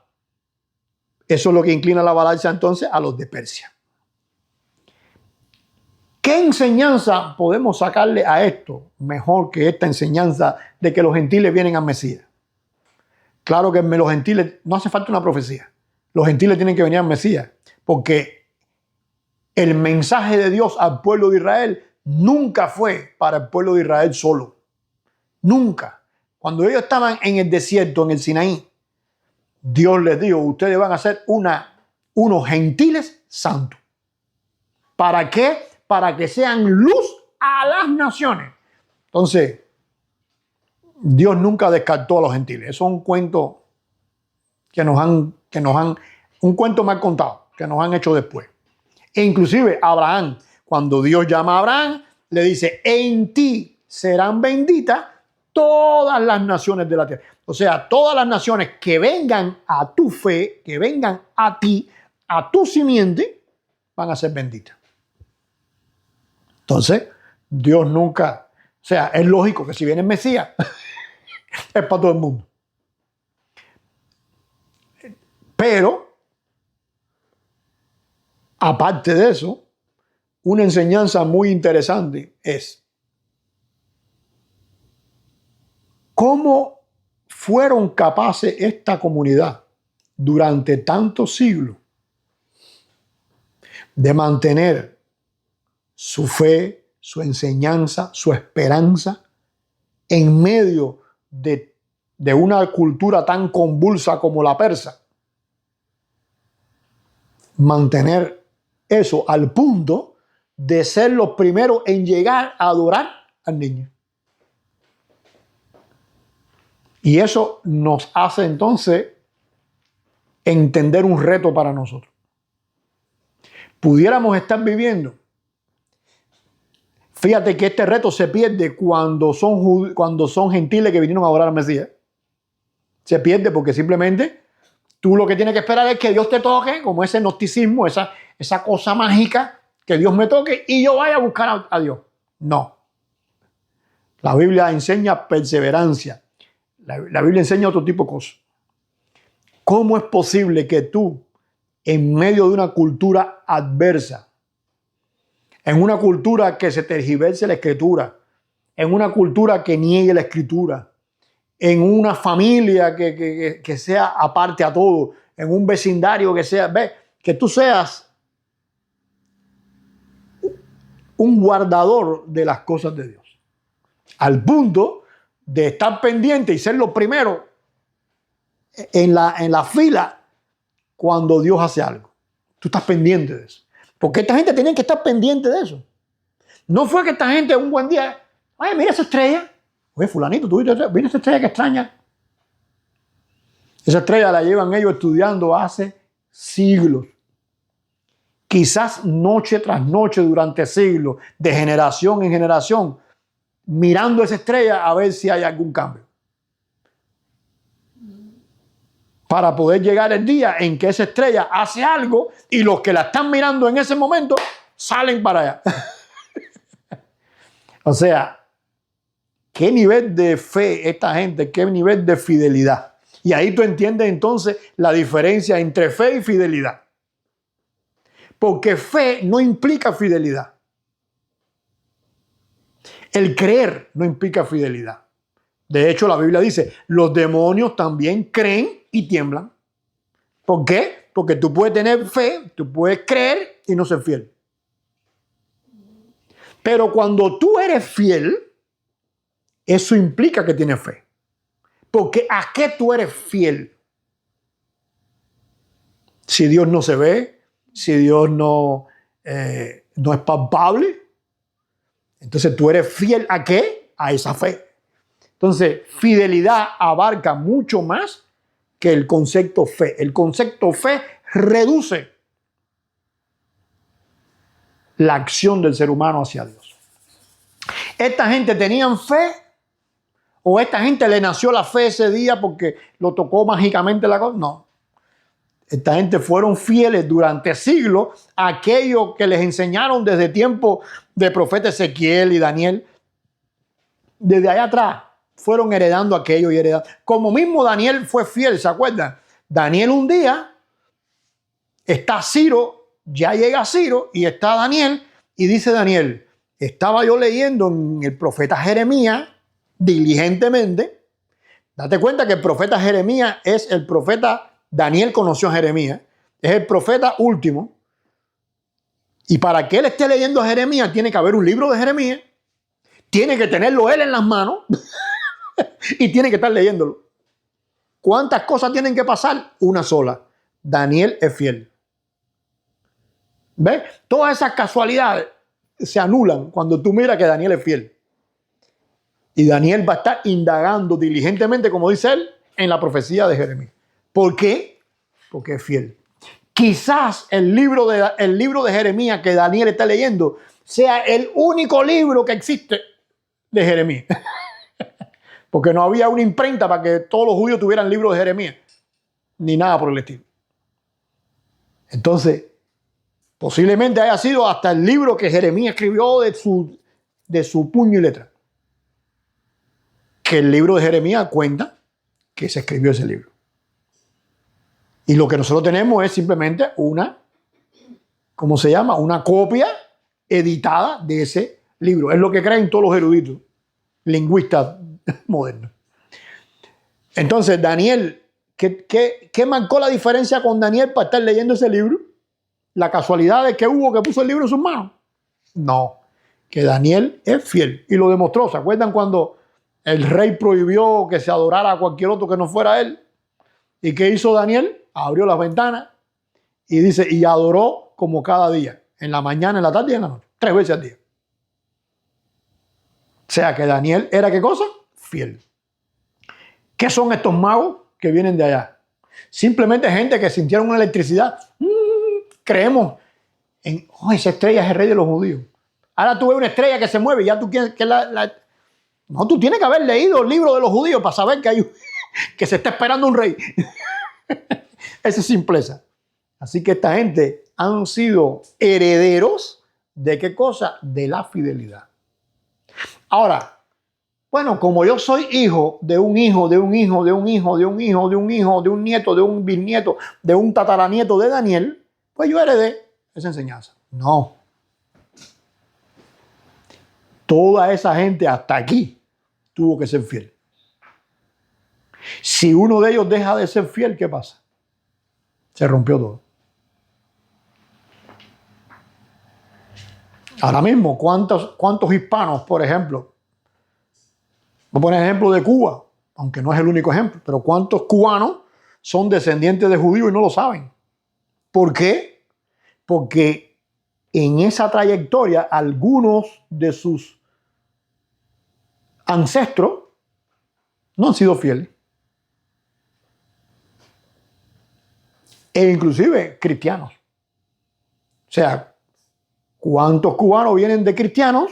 eso es lo que inclina la balanza entonces a los de Persia. ¿Qué enseñanza podemos sacarle a esto mejor que esta enseñanza de que los gentiles vienen al Mesías? Claro que los gentiles, no hace falta una profecía. Los gentiles tienen que venir al Mesías, porque el mensaje de Dios al pueblo de Israel nunca fue para el pueblo de Israel solo. Nunca. Cuando ellos estaban en el desierto, en el Sinaí, Dios les dijo, ustedes van a ser unos gentiles santos. ¿Para qué? Para que sean luz a las naciones. Entonces, Dios nunca descartó a los gentiles. Eso es un cuento que nos han, un cuento mal contado, que nos han hecho después. E inclusive Abraham, cuando Dios llama a Abraham, le dice, en ti serán benditas todas las naciones de la tierra. O sea, todas las naciones que vengan a tu fe, que vengan a ti, a tu simiente, van a ser benditas. Entonces, Dios nunca, o sea, es lógico que si viene el Mesías, es para todo el mundo. Pero, aparte de eso, una enseñanza muy interesante es cómo fueron capaces esta comunidad durante tantos siglos de mantener su fe, su enseñanza, su esperanza en medio de una cultura tan convulsa como la persa. Mantener eso al punto de ser los primeros en llegar a adorar al niño. Y eso nos hace entonces entender un reto para nosotros. Pudiéramos estar viviendo. Fíjate que este reto se pierde cuando son gentiles que vinieron a adorar al Mesías. Se pierde porque simplemente tú lo que tienes que esperar es que Dios te toque, como ese gnosticismo, esa cosa mágica, que Dios me toque y yo vaya a buscar a Dios. No. La Biblia enseña perseverancia. La Biblia enseña otro tipo de cosas. ¿Cómo es posible que tú, en medio de una cultura adversa, en una cultura que se tergiverse la escritura, en una cultura que niegue la escritura, en una familia que sea aparte a todo, en un vecindario que sea, que tú seas un guardador de las cosas de Dios, al punto de estar pendiente y ser los primeros en la fila cuando Dios hace algo? Tú estás pendiente de eso. Porque esta gente tenía que estar pendiente de eso. No fue que esta gente un buen día, oye, mira esa estrella. Oye, fulanito, tú viste esa estrella que extraña. Esa estrella la llevan ellos estudiando hace siglos. Quizás noche tras noche durante siglos, de generación en generación, mirando esa estrella a ver si hay algún cambio. Para poder llegar el día en que esa estrella hace algo y los que la están mirando en ese momento salen para allá. O sea, qué nivel de fe esta gente, qué nivel de fidelidad. Y ahí tú entiendes entonces la diferencia entre fe y fidelidad. Porque fe no implica fidelidad. El creer no implica fidelidad. De hecho, la Biblia dice, los demonios también creen y tiemblan. ¿Por qué? Porque tú puedes tener fe, tú puedes creer y no ser fiel. Pero cuando tú eres fiel, eso implica que tienes fe. Porque ¿a qué tú eres fiel? Si Dios no se ve, si Dios no es palpable, entonces tú eres fiel ¿a qué? A esa fe. Entonces, fidelidad abarca mucho más que el concepto fe. El concepto fe reduce la acción del ser humano hacia Dios. ¿Esta gente tenían fe? ¿O esta gente le nació la fe ese día porque lo tocó mágicamente la cosa? No. Esta gente fueron fieles durante siglos a aquello que les enseñaron desde tiempo de profeta Ezequiel y Daniel. Desde allá atrás fueron heredando aquello y heredando. Como mismo Daniel fue fiel, ¿se acuerdan? Daniel un día está Ciro, ya llega Ciro y está Daniel y dice Daniel, estaba yo leyendo en el profeta Jeremías diligentemente. Date cuenta que el profeta Jeremías es el profeta. Daniel conoció a Jeremías, es el profeta último. Y para que él esté leyendo a Jeremías, tiene que haber un libro de Jeremías, tiene que tenerlo él en las manos y tiene que estar leyéndolo. ¿Cuántas cosas tienen que pasar? Una sola. Daniel es fiel. ¿Ves? Todas esas casualidades se anulan cuando tú miras que Daniel es fiel. Y Daniel va a estar indagando diligentemente, como dice él, en la profecía de Jeremías. ¿Por qué? Porque es fiel. Quizás el libro de Jeremías que Daniel está leyendo sea el único libro que existe de Jeremías. Porque no había una imprenta para que todos los judíos tuvieran libros de Jeremías. Ni nada por el estilo. Entonces, posiblemente haya sido hasta el libro que Jeremías escribió de su puño y letra. Que el libro de Jeremías cuenta que se escribió ese libro. Y lo que nosotros tenemos es simplemente una copia editada de ese libro. Es lo que creen todos los eruditos, lingüistas modernos. Entonces, Daniel, ¿qué marcó la diferencia con Daniel para estar leyendo ese libro? ¿La casualidad de que hubo que puso el libro en sus manos? No, que Daniel es fiel y lo demostró. ¿Se acuerdan cuando el rey prohibió que se adorara a cualquier otro que no fuera él? ¿Y qué hizo Daniel? Abrió las ventanas y dice, y adoró como cada día, en la mañana, en la tarde y en la noche, 3 veces al día. O sea que Daniel era ¿qué cosa? Fiel. ¿Qué son estos magos que vienen de allá? Simplemente gente que sintieron una electricidad. Creemos en, esa estrella es el rey de los judíos. Ahora tú ves una estrella que se mueve y ya tú quieres que No, tú tienes que haber leído el libro de los judíos para saber que se está esperando un rey. Esa es simpleza. Así que esta gente han sido herederos de ¿qué cosa? De la fidelidad. Ahora, bueno, como yo soy hijo de un hijo, de un hijo, de un hijo, de un hijo, de un hijo, de un nieto, de un bisnieto, de un tataranieto de Daniel, pues yo heredé esa enseñanza. No. Toda esa gente hasta aquí tuvo que ser fiel. Si uno de ellos deja de ser fiel, ¿qué pasa? Se rompió todo. Ahora mismo, ¿cuántos hispanos, por ejemplo? Voy a poner ejemplo de Cuba, aunque no es el único ejemplo, pero ¿cuántos cubanos son descendientes de judíos y no lo saben? ¿Por qué? Porque en esa trayectoria algunos de sus ancestros no han sido fieles. E inclusive cristianos. O sea, ¿cuántos cubanos vienen de cristianos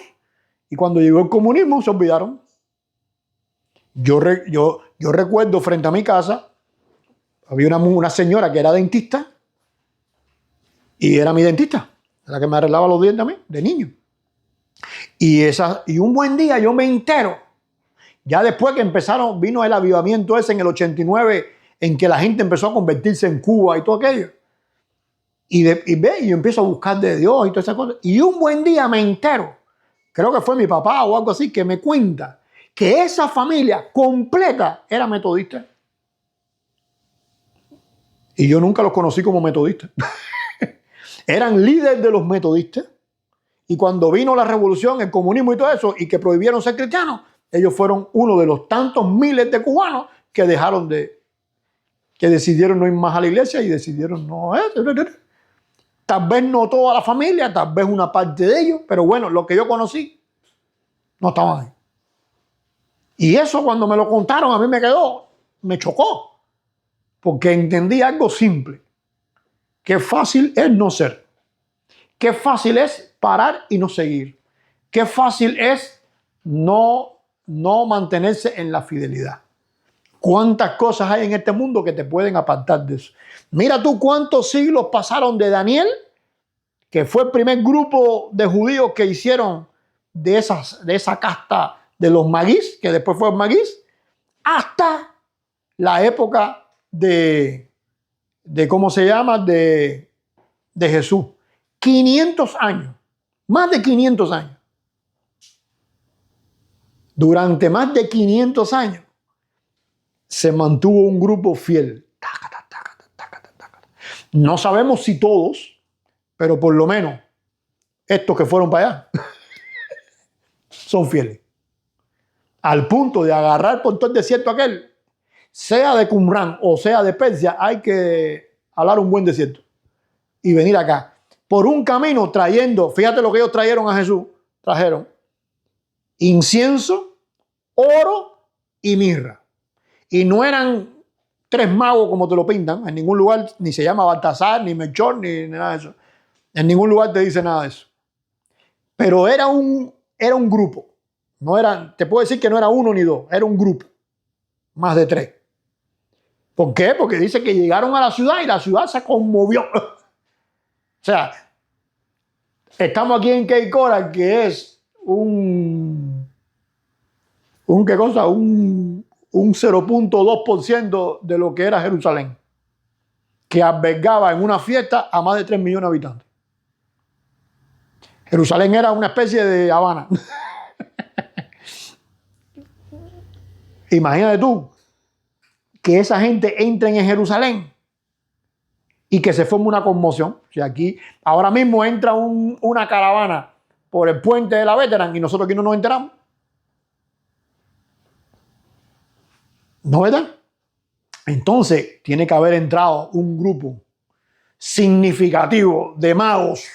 y cuando llegó el comunismo se olvidaron? Yo recuerdo frente a mi casa, había una señora que era dentista y era mi dentista, la que me arreglaba los dientes a mí, de niño. Y un buen día yo me entero Ya después que vino el avivamiento ese en el 89, en que la gente empezó a convertirse en Cuba y todo aquello. Y yo empiezo a buscar de Dios y todas esas cosas. Y un buen día me entero, creo que fue mi papá o algo así, que me cuenta que esa familia completa era metodista. Y yo nunca los conocí como metodistas. Eran líderes de los metodistas. Y cuando vino la revolución, el comunismo y todo eso, y que prohibieron ser cristianos, ellos fueron uno de los tantos miles de cubanos que que decidieron no ir más a la iglesia y decidieron no. Tal vez no toda la familia, tal vez una parte de ellos, pero bueno, lo que yo conocí no estaban ahí. Y eso cuando me lo contaron a mí me chocó, porque entendí algo simple. Qué fácil es no ser. Qué fácil es parar y no seguir. Qué fácil es no mantenerse en la fidelidad. Cuántas cosas hay en este mundo que te pueden apartar de eso. Mira tú cuántos siglos pasaron de Daniel, que fue el primer grupo de judíos que hicieron de esa casta de los maguís, que después fue maguís, hasta la época de ¿cómo se llama? De Jesús. 500 años, más de 500 años. Durante más de 500 años se mantuvo un grupo fiel. No sabemos si todos, pero por lo menos estos que fueron para allá son fieles. Al punto de agarrar por todo el desierto aquel, sea de Qumrán o sea de Persia, hay que hablar un buen desierto y venir acá. Por un camino trayendo, fíjate lo que ellos trajeron a Jesús, trajeron incienso, oro y mirra. Y no eran 3 magos como te lo pintan, en ningún lugar ni se llama Baltasar, ni Melchor, ni nada de eso. En ningún lugar te dice nada de eso. Pero era un grupo. Te puedo decir que no era uno ni dos, era un grupo. Más de 3. ¿Por qué? Porque dice que llegaron a la ciudad y la ciudad se conmovió. O sea, estamos aquí en Cape Coral, que es un 0.2% de lo que era Jerusalén, que albergaba en una fiesta a más de 3 millones de habitantes. Jerusalén era una especie de Habana. Imagínate tú que esa gente entre en Jerusalén y que se forme una conmoción. O sea, aquí ahora mismo entra una caravana por el puente de la Veteran y nosotros aquí no nos enteramos. ¿No, verdad? Entonces tiene que haber entrado un grupo significativo de magos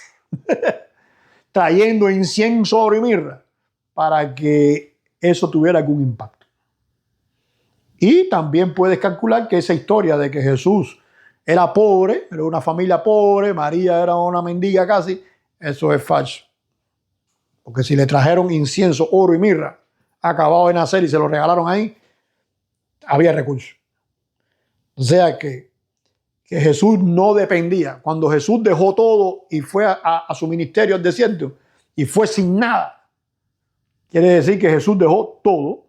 trayendo incienso, oro y mirra para que eso tuviera algún impacto. Y también puedes calcular que esa historia de que Jesús era pobre, era una familia pobre, María era una mendiga casi, eso es falso. Porque si le trajeron incienso, oro y mirra, acabado de nacer y se lo regalaron ahí, había recursos. O sea que Jesús no dependía. Cuando Jesús dejó todo y fue a su ministerio al desierto y fue sin nada, quiere decir que Jesús dejó todo.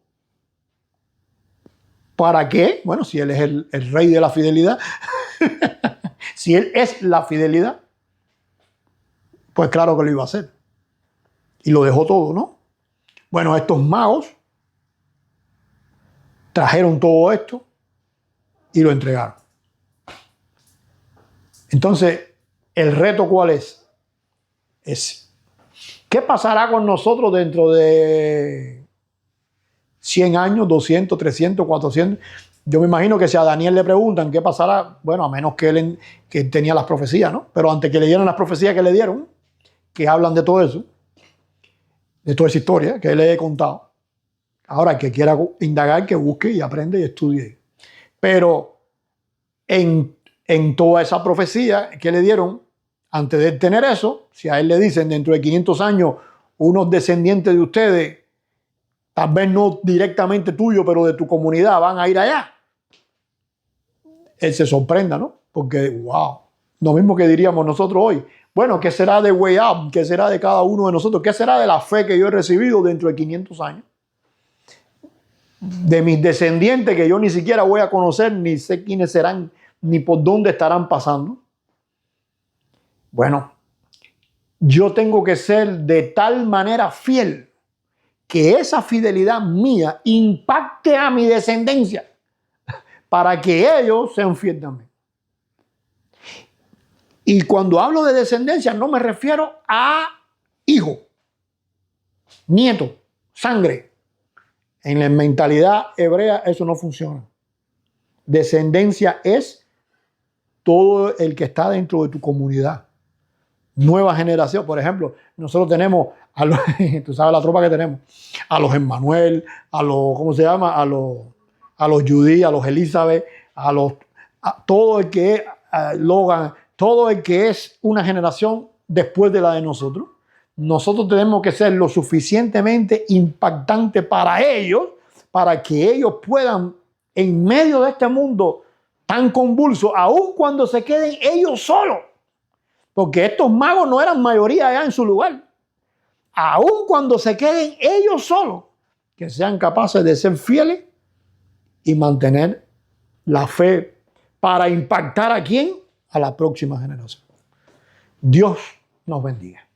¿Para qué? Bueno, si Él es el rey de la fidelidad, si Él es la fidelidad, pues claro que lo iba a hacer. Y lo dejó todo, ¿no? Bueno, estos magos trajeron todo esto y lo entregaron. Entonces, ¿el reto cuál es? Ese. ¿Qué pasará con nosotros dentro de 100 años, 200, 300, 400? Yo me imagino que si a Daniel le preguntan qué pasará, bueno, a menos que él tenía las profecías, ¿no? Pero antes que le dieran las profecías que le dieron, que hablan de todo eso, de toda esa historia que le he contado. Ahora, el que quiera indagar, que busque y aprende y estudie. Pero en toda esa profecía que le dieron, antes de tener eso, si a él le dicen dentro de 500 años, unos descendientes de ustedes, tal vez no directamente tuyo, pero de tu comunidad, van a ir allá, él se sorprenda, ¿no? Porque, wow, lo mismo que diríamos nosotros hoy. Bueno, ¿qué será de Way Up? ¿Qué será de cada uno de nosotros? ¿Qué será de la fe que yo he recibido dentro de 500 años? de mis descendientes que yo ni siquiera voy a conocer, ni sé quiénes serán, ni por dónde estarán pasando. Bueno, yo tengo que ser de tal manera fiel que esa fidelidad mía impacte a mi descendencia para que ellos sean fieles también. Y cuando hablo de descendencia no me refiero a hijo, nieto, sangre. En la mentalidad hebrea eso no funciona. Descendencia es todo el que está dentro de tu comunidad. Nueva generación, por ejemplo, nosotros tenemos, tú sabes la tropa que tenemos, a los Emmanuel, a los, ¿cómo se llama? A los Judy, a los Elizabeth, a todo el que es Logan, todo el que es una generación después de la de nosotros. Nosotros tenemos que ser lo suficientemente impactantes para ellos, para que ellos puedan, en medio de este mundo tan convulso, aun cuando se queden ellos solos, porque estos magos no eran mayoría allá en su lugar, aun cuando se queden ellos solos, que sean capaces de ser fieles y mantener la fe para impactar a quién, a la próxima generación. Dios nos bendiga.